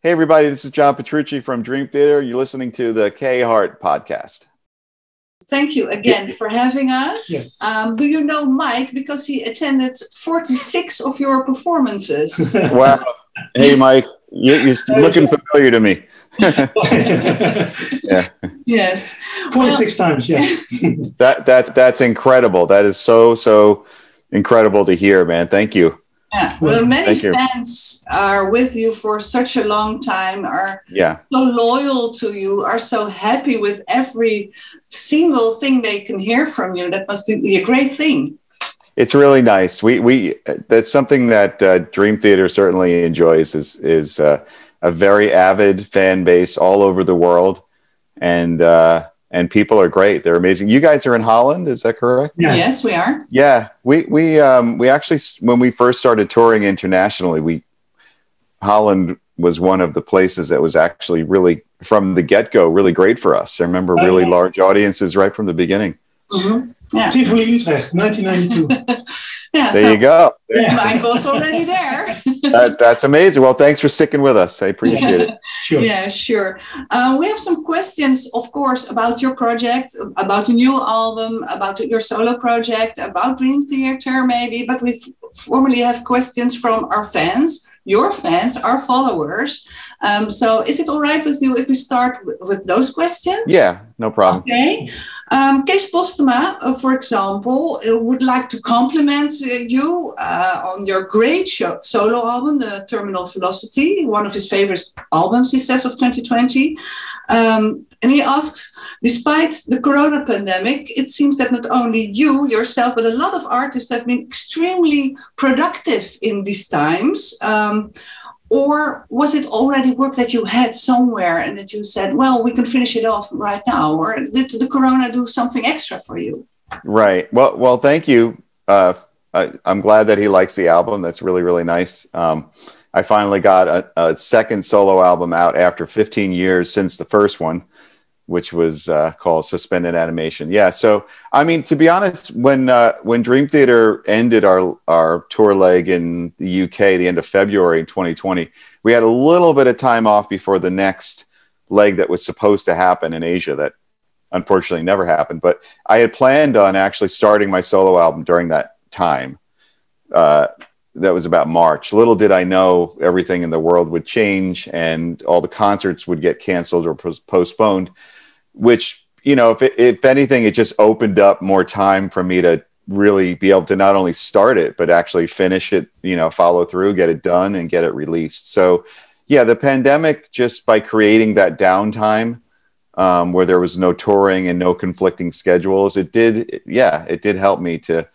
Hey, everybody, this is John Petrucci from Dream Theater. You're listening to the Keiharde Pödcast. Thank you again for having us. Yes. Do you know Mike? Because he attended 46 of your performances. Wow. Hey, Mike, you're looking familiar to me. Yeah. Yes. 46 times, yes. That's incredible. That is so incredible to hear, man. Thank you. Yeah. Well, many fans are with you for such a long time, are so loyal to you, are so happy with every single thing they can hear from you. That must be a great thing. It's really nice. We that's something that Dream Theater certainly enjoys is a very avid fan base all over the world, and people are great. They're amazing. You guys are in Holland, is that correct? Yeah. Yes, we are. Yeah, we actually, when we first started touring internationally, Holland was one of the places that was actually really, from the get-go, really great for us. I remember really large audiences right from the beginning. Mm-hmm. Yeah. Tivoli Utrecht, 1992. There you go. Michael's already there. That's amazing. Well, thanks for sticking with us. I appreciate it. Sure. Yeah, sure. We have some questions, of course, about your project, about the new album, about your solo project, about Dream Theater, maybe. But we formally have questions from our fans, your fans, our followers. So is it all right with you if we start with those questions? Yeah, no problem. Okay. Kees Postema, for example, would like to compliment you on your great solo album, The Terminal Velocity, one of his favorite albums, he says, of 2020. And he asks, despite the corona pandemic, it seems that not only you yourself, but a lot of artists have been extremely productive in these times. Or was it already work that you had somewhere and that you said, well, we can finish it off right now? Or did the corona do something extra for you? Right. Well, thank you. I'm glad that he likes the album. That's really, really nice. I finally got a second solo album out after 15 years since the first one, which was called Suspended Animation. Yeah. So, I mean, to be honest, when Dream Theater ended our tour leg in the UK, the end of February in 2020, we had a little bit of time off before the next leg that was supposed to happen in Asia that unfortunately never happened. But I had planned on actually starting my solo album during that time. That was about March. Little did I know everything in the world would change and all the concerts would get canceled or postponed. Which, you know, if anything, it just opened up more time for me to really be able to not only start it, but actually finish it, you know, follow through, get it done and get it released. So, yeah, the pandemic, just by creating that downtime where there was no touring and no conflicting schedules, it did help me to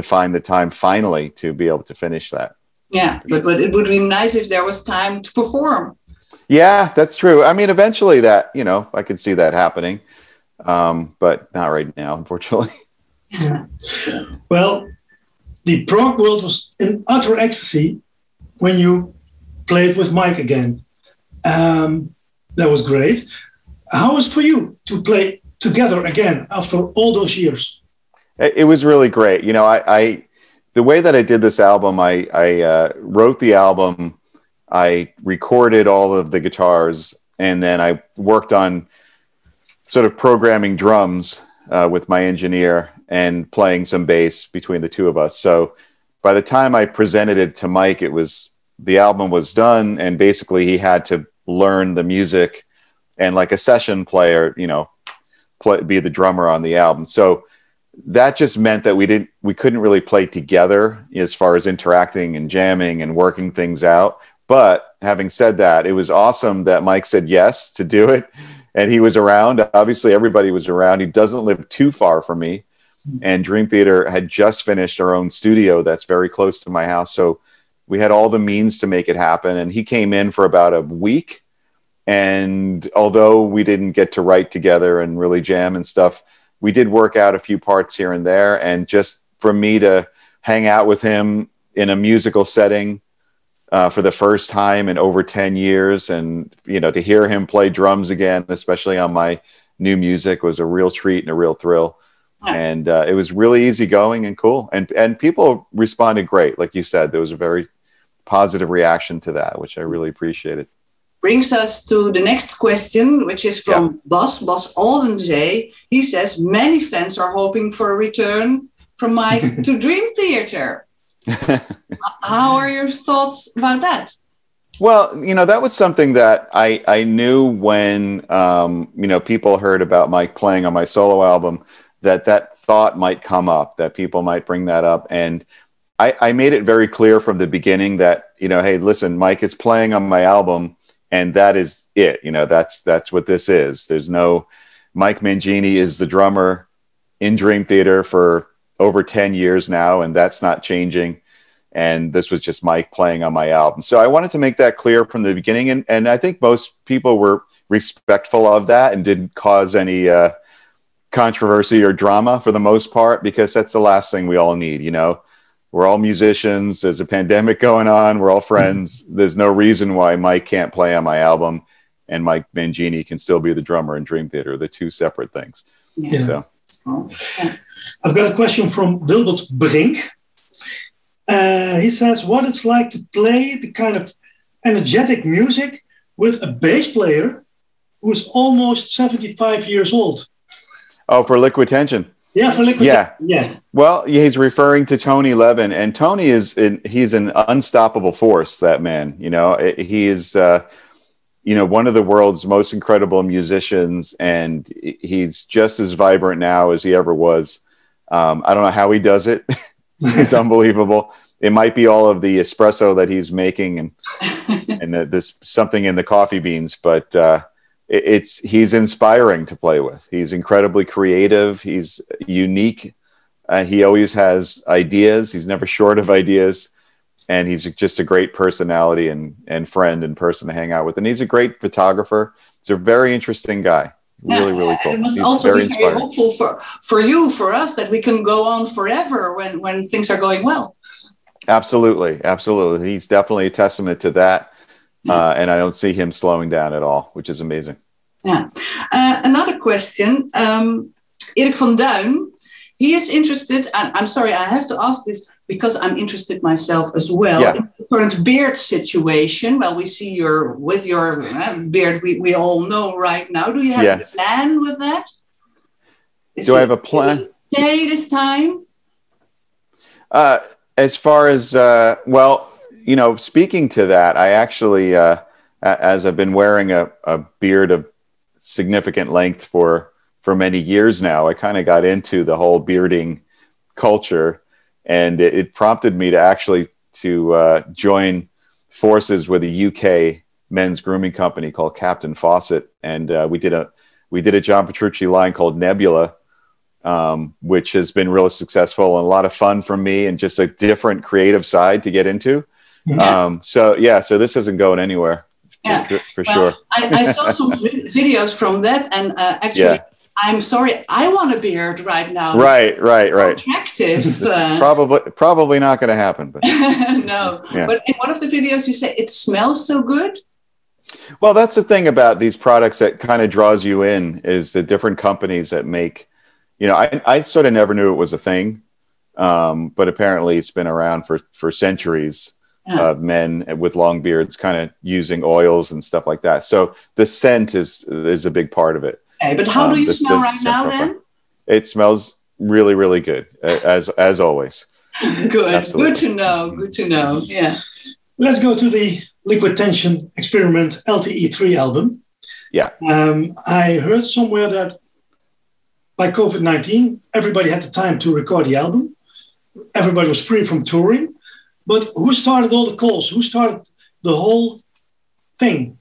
find the time finally to be able to finish that. Yeah, but it would be nice if there was time to perform. Yeah, that's true. I mean, eventually that, you know, I could see that happening, but not right now, unfortunately. Yeah. Well, the prog world was in utter ecstasy when you played with Mike again. That was great. How was it for you to play together again after all those years? It was really great. You know, I the way that I did this album, I wrote the album, I recorded all of the guitars, and then I worked on sort of programming drums with my engineer and playing some bass between the two of us. So by the time I presented it to Mike, the album was done, and basically he had to learn the music and, like a session player, you know, be the drummer on the album. So that just meant that we couldn't really play together as far as interacting and jamming and working things out. But having said that, it was awesome that Mike said yes to do it. And he was around. Obviously, everybody was around. He doesn't live too far from me. And Dream Theater had just finished our own studio that's very close to my house. So we had all the means to make it happen. And he came in for about a week. And although we didn't get to write together and really jam and stuff, we did work out a few parts here and there. And just for me to hang out with him in a musical setting for the first time in over 10 years. And, you know, to hear him play drums again, especially on my new music, was a real treat and a real thrill. Yeah. And it was really easygoing and cool. And people responded great. Like you said, there was a very positive reaction to that, which I really appreciated. brings us to the next question, which is from Bas Aldenze. He says, many fans are hoping for a return from Mike to Dream Theater. How are your thoughts about that? Well, that was something that I knew when, people heard about Mike playing on my solo album, that thought might come up, that people might bring that up. And I made it very clear from the beginning that, hey, listen, Mike is playing on my album and that is it. That's what this is. There's no, Mike Mangini is the drummer in Dream Theater for over 10 years now, and that's not changing. And this was just Mike playing on my album. So I wanted to make that clear from the beginning. And I think most people were respectful of that and didn't cause any controversy or drama for the most part, because that's the last thing we all need. We're all musicians. There's a pandemic going on. We're all friends. There's no reason why Mike can't play on my album and Mike Mangini can still be the drummer in Dream Theater. They're two separate things. Yeah. So. I've got a question from Wilbert Brink. He says, what it's like to play the kind of energetic music with a bass player who is almost 75 years old. Oh, for Liquid Tension. Yeah, for Liquid Tension. Yeah. Well, he's referring to Tony Levin, and Tony he's an unstoppable force, that man. He is, one of the world's most incredible musicians, and he's just as vibrant now as he ever was. I don't know how he does it. It's unbelievable. It might be all of the espresso that he's making and this something in the coffee beans, but he's inspiring to play with. He's incredibly creative. He's unique. He always has ideas. He's never short of ideas, and he's just a great personality and friend and person to hang out with. And he's a great photographer. He's a very interesting guy. Really cool. It must also be very hopeful for you, for us, that we can go on forever when things are going well. Absolutely. He's definitely a testament to that. And I don't see him slowing down at all, which is amazing. Yeah. Another question, Erik van Duin, he is interested, and I'm sorry, I have to ask this because I'm interested myself as well. Yeah. In the current beard situation, well, we see with your beard, we all know right now. Do you have a plan with that? Do I have a plan? Stay this time? As far as, speaking to that, I actually, as I've been wearing a beard of significant length for many years now, I kind of got into the whole bearding culture, and it prompted me to actually join forces with a UK men's grooming company called Captain Fawcett, and we did a John Petrucci line called Nebula, which has been really successful and a lot of fun for me, and just a different creative side to get into. Yeah. So this isn't going anywhere. Yeah, for sure. I saw some videos from that, and actually, I'm sorry, I want a beard right now. Right. Attractive. Probably not going to happen. But no. Yeah. But in one of the videos, you say it smells so good. Well, that's the thing about these products that kind of draws you in, is the different companies that make. I sort of never knew it was a thing, but apparently it's been around for centuries. Men with long beards kind of using oils and stuff like that. So the scent is a big part of it. Okay, but how do you smell right now then? It smells really, really good, as always. Good. Absolutely. Good to know. Yeah. Let's go to the Liquid Tension Experiment LTE 3 album. Yeah. I heard somewhere that by COVID-19, everybody had the time to record the album. Everybody was free from touring. But who started all the calls? Who started the whole thing?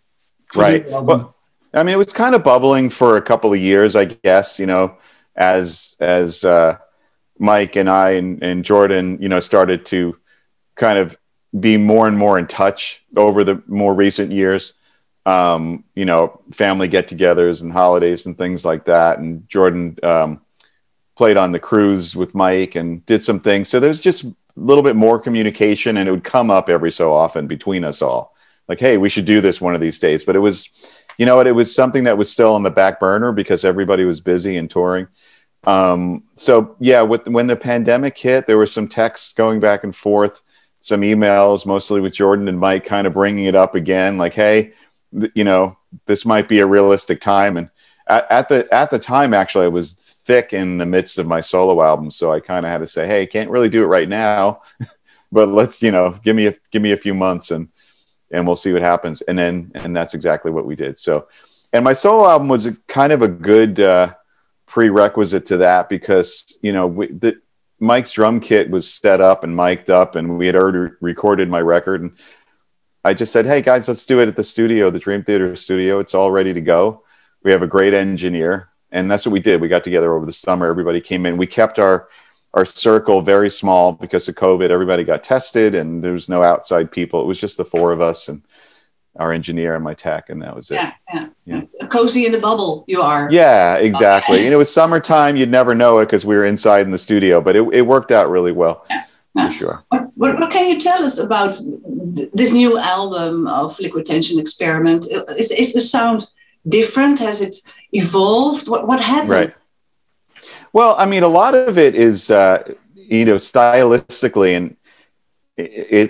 Right. Well, I mean, it was kind of bubbling for a couple of years, I guess, as Mike and I and Jordan, started to kind of be more and more in touch over the more recent years. Family get-togethers and holidays and things like that. And Jordan played on the cruise with Mike and did some things. So there's just a little bit more communication, and it would come up every so often between us all. Like, hey, we should do this one of these days. But it was, it was something that was still on the back burner because everybody was busy and touring. When the pandemic hit, there were some texts going back and forth, some emails, mostly with Jordan and Mike, kind of bringing it up again. Like, hey, this might be a realistic time. And at the time, actually, I was thick in the midst of my solo album. So I kind of had to say, hey, can't really do it right now, but let's, give me a few months and we'll see what happens. And that's exactly what we did. So, and my solo album was kind of a good prerequisite to that because, Mike's drum kit was set up and mic'd up and we had already recorded my record. And I just said, hey guys, let's do it at the studio, the Dream Theater studio. It's all ready to go. We have a great engineer. And that's what we did. We got together over the summer. Everybody came in. We kept our circle very small because of COVID. Everybody got tested and there was no outside people. It was just the four of us and our engineer and my tech, and that was it. Yeah. Cozy in the bubble you are. Yeah, exactly. And it was summertime. You'd never know it because we were inside in the studio, but it worked out really well. For sure. What can you tell us about this new album of Liquid Tension Experiment? Is the sound different? Has it evolved? What happened? Right. Well, I mean, a lot of it is, stylistically, and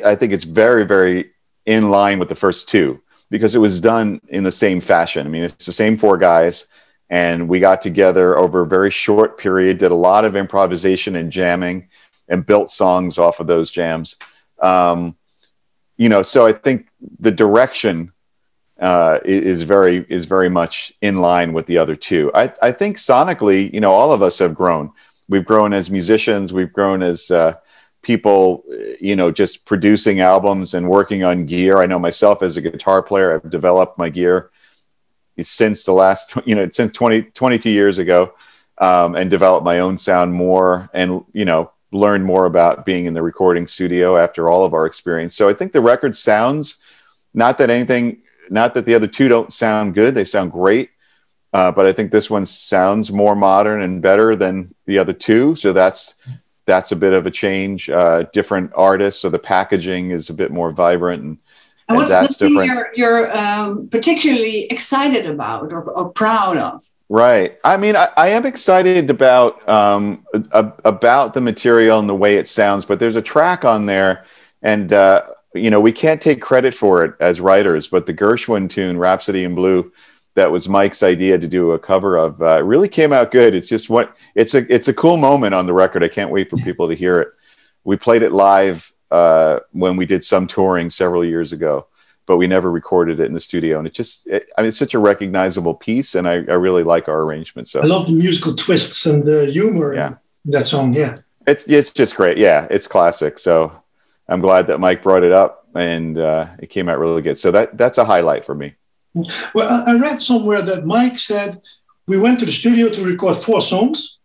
I think it's very, very in line with the first two because it was done in the same fashion. I mean, it's the same four guys, and we got together over a very short period, did a lot of improvisation and jamming, and built songs off of those jams. So I think the direction is very much in line with the other two. I think sonically, all of us have grown. We've grown as musicians. We've grown as people, just producing albums and working on gear. I know myself as a guitar player, I've developed my gear since the last, since 22 years ago, and developed my own sound more and, learned more about being in the recording studio after all of our experience. So I think the record sounds, not that the other two don't sound good. They sound great. But I think this one sounds more modern and better than the other two. So that's a bit of a change. Different artists, so the packaging is a bit more vibrant, and what's that's the thing different. you're particularly excited about or proud of? Right. I mean, I am excited about the material and the way it sounds. But there's a track on there, and we can't take credit for it as writers. But the Gershwin tune, "Rhapsody in Blue," that was Mike's idea to do a cover of. It really came out good. It's just it's a cool moment on the record. I can't wait for people to hear it. We played it live when we did some touring several years ago, but we never recorded it in the studio. And it's such a recognizable piece, and I really like our arrangement. So I love the musical twists and the humor in that song. Yeah, it's just great. Yeah, it's classic. So I'm glad that Mike brought it up, and it came out really good. So that's a highlight for me. Well, I read somewhere that Mike said we went to the studio to record 4 songs,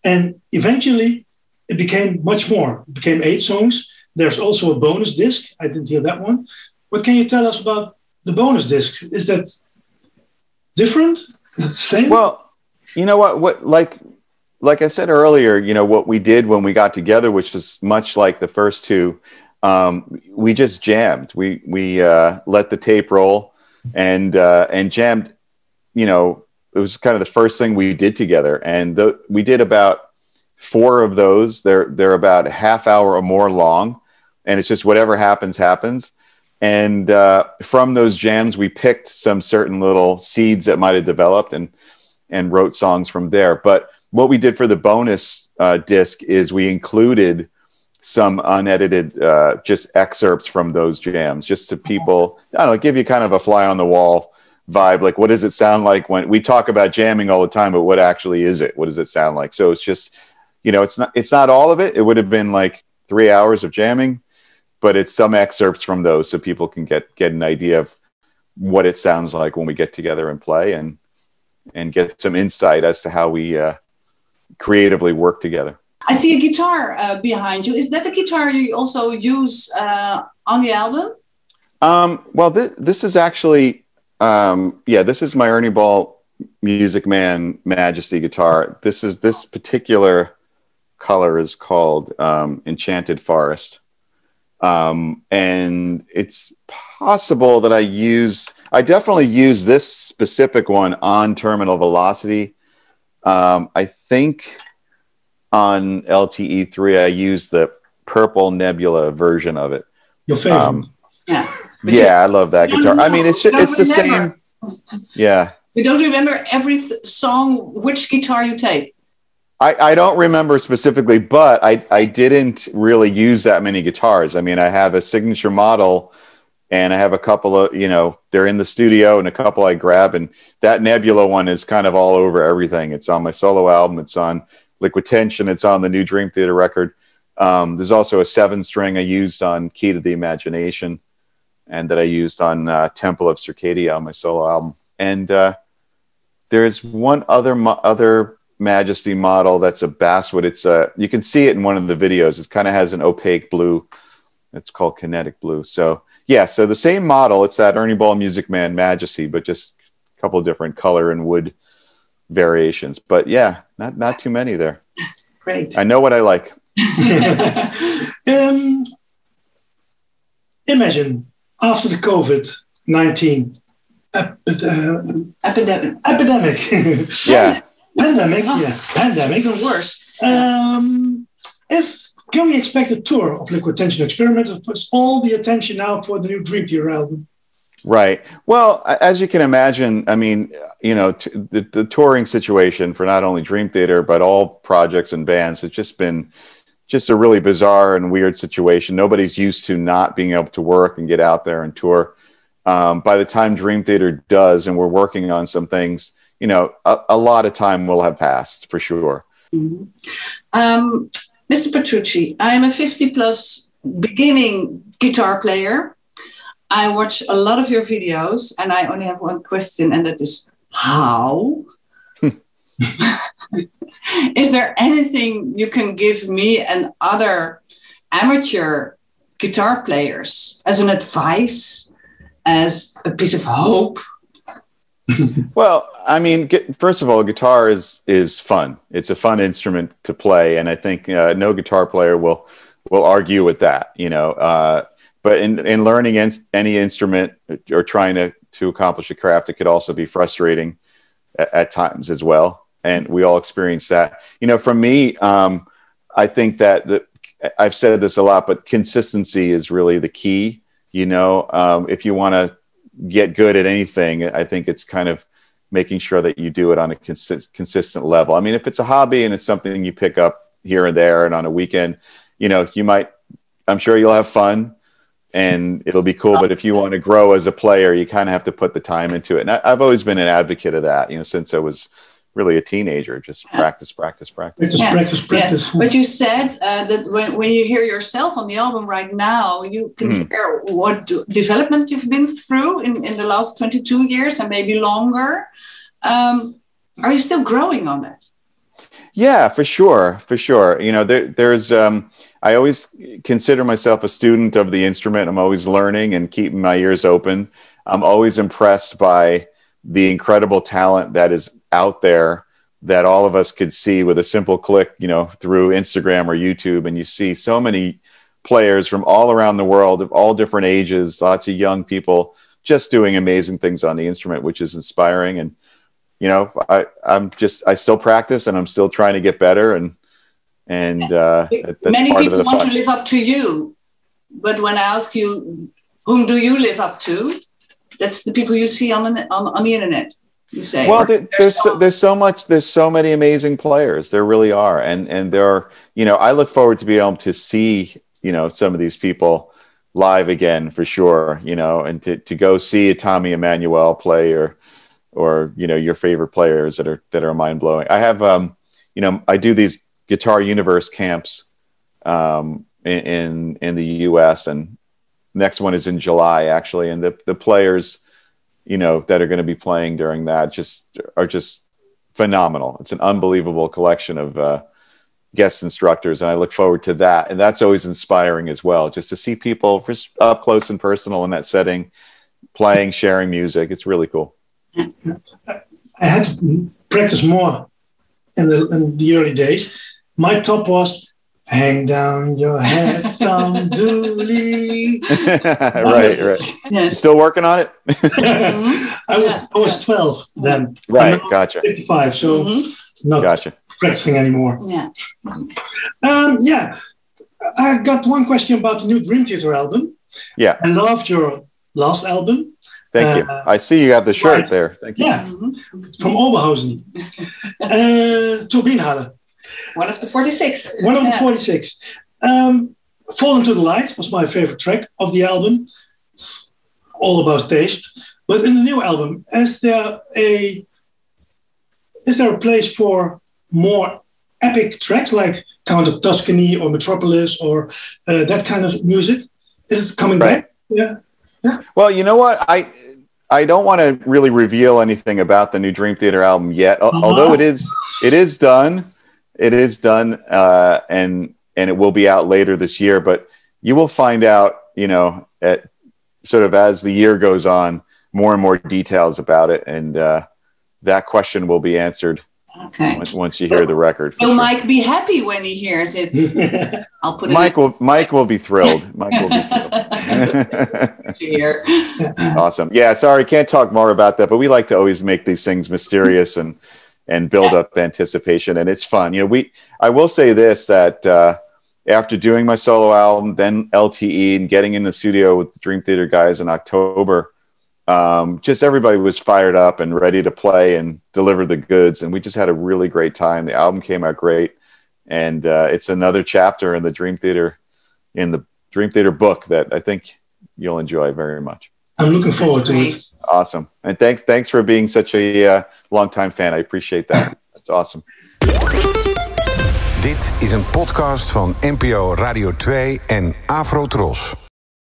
and eventually it became much more. It became 8 songs. There's also a bonus disc. I didn't hear that one. What can you tell us about the bonus disc? Is that different? Is it the same? Well, you know what like I said earlier, what we did when we got together, which was much like the first two, we just jammed. We let the tape roll and jammed. It was kind of the first thing we did together, and we did about 4 of those. They're about a half hour or more long, and it's just whatever happens. And from those jams, we picked some certain little seeds that might have developed and wrote songs from there. But what we did for the bonus disc is we included some unedited just excerpts from those jams, just to people, I don't know, give you kind of a fly on the wall vibe. Like, what does it sound like when we talk about jamming all the time, but what actually is it? What does it sound like? So it's just, it's not all of it. It would have been like 3 hours of jamming, but it's some excerpts from those so people can get an idea of what it sounds like when we get together and play, and get some insight as to how we creatively work together. I see a guitar behind you. Is that the guitar you also use on the album? Well, this is actually, this is my Ernie Ball Music Man Majesty guitar. This particular color is called Enchanted Forest. And it's possible that I definitely use this specific one on Terminal Velocity. I think on LTE 3, I used the Purple Nebula version of it. Your favorite? Yeah, I love that guitar. I mean, it's the same. Yeah. You don't remember every song, which guitar you take? I don't remember specifically, but I didn't really use that many guitars. I mean, I have a signature model and I have a couple of, they're in the studio and a couple I grab. And that Nebula one is kind of all over everything. It's on my solo album. It's on Liquid Tension. It's on the new Dream Theater record. There's also a 7-string I used on Key to the Imagination and that I used on Temple of Circadia on my solo album. And there's one other Majesty model that's a basswood. It's you can see it in one of the videos. It kind of has an opaque blue. It's called kinetic blue. So yeah, so the same model. It's that Ernie Ball Music Man Majesty, but just a couple of different color and wood variations. But yeah, not too many there. Great. I know what I like. Imagine after the COVID-19 epidemic. Yeah. Pandemic, yeah. Pandemic. Even worse. Can we expect a tour of Liquid Tension Experiment? Of course, all the attention now for the new Dream Theater album. Right. Well, as you can imagine, I mean, the touring situation for not only Dream Theater, but all projects and bands, it's just been a really bizarre and weird situation. Nobody's used to not being able to work and get out there and tour. By the time Dream Theater does, and we're working on some things, a lot of time will have passed for sure. Mm-hmm. Mr. Petrucci, I'm a 50-plus beginning guitar player. I watch a lot of your videos, and I only have one question, and that is, how? Is there anything you can give me and other amateur guitar players as an advice, as a piece of hope? Well, I mean, first of all, guitar is fun. It's a fun instrument to play, and I think no guitar player will argue with that. But in learning any instrument or trying to accomplish a craft, it could also be frustrating at times as well, and we all experience that. For me, I think that I've said this a lot, but consistency is really the key. If you want to get good at anything, I think it's kind of making sure that you do it on a consistent level. I mean, if it's a hobby and it's something you pick up here and there and on a weekend, I'm sure you'll have fun and it'll be cool. But if you want to grow as a player, you kind of have to put the time into it. And I've always been an advocate of that, since I was really a teenager. Just practice. Practice. Yes. But you said that when you hear yourself on the album right now, you can hear what development you've been through in the last 22 years and maybe longer. Are you still growing on that? Yeah, for sure. There's I always consider myself a student of the instrument. I'm always learning and keeping my ears open. I'm always impressed by the incredible talent that is out there that all of us could see with a simple click, through Instagram or YouTube. And you see so many players from all around the world of all different ages, lots of young people just doing amazing things on the instrument, which is inspiring. And, I still practice and I'm still trying to get better. And that's many part people of the want fun. to live up to you. But when I ask you, whom do you live up to? That's the people you see on the internet. You say, well, there's so many amazing players. There really are, and there are. I look forward to being able to see some of these people live again for sure. And to go see a Tommy Emmanuel play or your favorite players that are mind blowing. I have I do these Guitar Universe camps in the U.S. and next one is in July actually, and the players that are going to be playing during that are just phenomenal. It's an unbelievable collection of guest instructors, and I look forward to that. And that's always inspiring as well, just to see people just up close and personal in that setting, playing, sharing music. It's really cool. I had to practice more in the early days. My top was "Hang down your head, Tom Dooley." Right. Yes. Still working on it? I was 12 then. Right, gotcha. 55, so not practicing anymore. Yeah. I got one question about the new Dream Theater album. Yeah. I loved your last album. Thank you. I see you have the shirt right there. Thank you. Yeah, from Oberhausen. Turbinenhalle. One of the 46. One of the 46. Fall Into the Light was my favorite track of the album. It's all about taste. But in the new album, is there a place for more epic tracks like Count of Tuscany or Metropolis or that kind of music? Is it coming back? Yeah. Well, you know what? I don't want to really reveal anything about the new Dream Theater album yet, although it is done. It is done, and it will be out later this year. But you will find out, at sort of as the year goes on, more and more details about it, and that question will be answered. Okay. Once you hear the record. Will Mike be happy when he hears it? I'll put it. Mike will be thrilled. Mike will be thrilled. Awesome. Yeah. Sorry, can't talk more about that. But we like to always make these things mysterious and build up anticipation, and it's fun. I will say this, that after doing my solo album, then LTE, and getting in the studio with the Dream Theater guys in October. Just everybody was fired up and ready to play and deliver the goods, and we just had a really great time. The album came out great, and it's another chapter in the Dream Theater book that I think you'll enjoy very much. I'm looking forward to it. Awesome, and thanks for being such a longtime fan. I appreciate that. That's awesome. Dit is een podcast van NPO Radio 2 en Afro Tros.